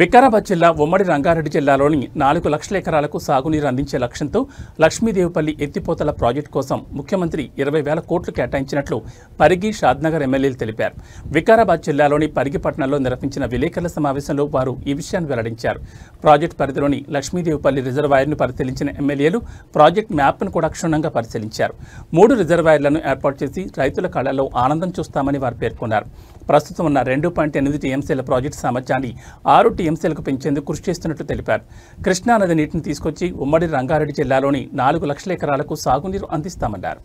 వికారాబాద్ జిల్లా ఉమ్మడి రంగారెడ్డి జిల్లాలోని 4 లక్షల ఎకరాలకు సాగునీరు అందించే లక్ష్యంతో లక్ష్మీదేవిపల్లి ఎత్తిపోతల ప్రాజెక్టు కోసం ముఖ్యమంత్రి 20,000 కోట్లు కేటాయించినట్లు పరిగి షాద్నగర్ ఎమ్మెల్యేలు తెలిపారు. వికారాబాద్ జిల్లాలోని పరిగి పట్టణంలో నిర్వహించిన విలేకరుల సమావేశంలో వారు ఈ విషయాన్ని వెల్లడించారు. ప్రాజెక్టు పరిధిలోని లక్ష్మీదేవిపల్లి రిజర్వాయర్ను పరిశీలించిన ఎమ్మెల్యేలు ప్రాజెక్టు మ్యాప్ను కూడా క్షుణ్ణంగా పరిశీలించారు. 3 రిజర్వాయర్లను ఏర్పాటు చేసి రైతుల కళ్లలో ఆనందం చూస్తామని వారు పేర్కొన్నారు. ప్రస్తుతం ఉన్న 2.8 టీఎంసీల ప్రాజెక్టు సామర్థ్యాన్ని 6 టీఎంసీలకు పెంచేందుకు కృషి చేస్తున్నట్లు తెలిపారు. కృష్ణానది నీటిని తీసుకొచ్చి ఉమ్మడి రంగారెడ్డి జిల్లాలోని 4 లక్షల ఎకరాలకు సాగునీరు అందిస్తామన్నారు.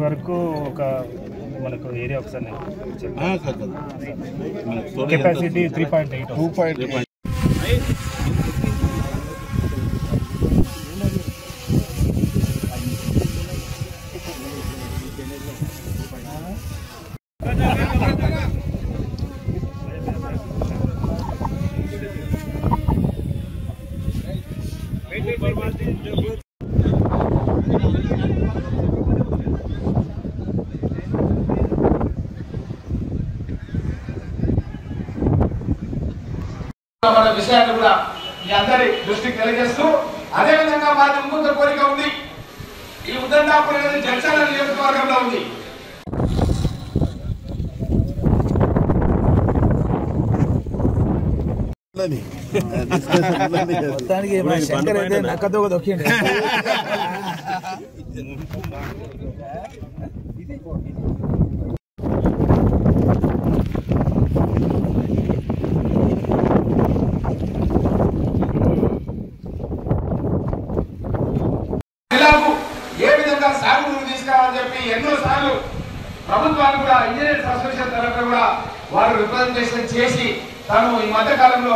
వరకు ఒక మనకు ఏరియా ఒకసారి కెపాసిటీ 3.8 మన విషయాన్ని కూడా మీ అందరి దృష్టికి తెలియజేస్తూ అదేవిధంగా మాది ఇంకొక కోరిక ఉంది. ఈ ఉద్దండాపురం అనేది జడ్చర్ల నియోజకవర్గంలో ఉంది. ఏ విధంగా సాగునీరు తీసుకురావాలని చెప్పి ఎన్నోసార్లు ప్రభుత్వాన్ని కూడా ఇంజనీర్స్ అసోసియేషన్ తరఫున కూడా వారు రిప్రజెంటేషన్ చేసి తాను ఈ మధ్య కాలంలో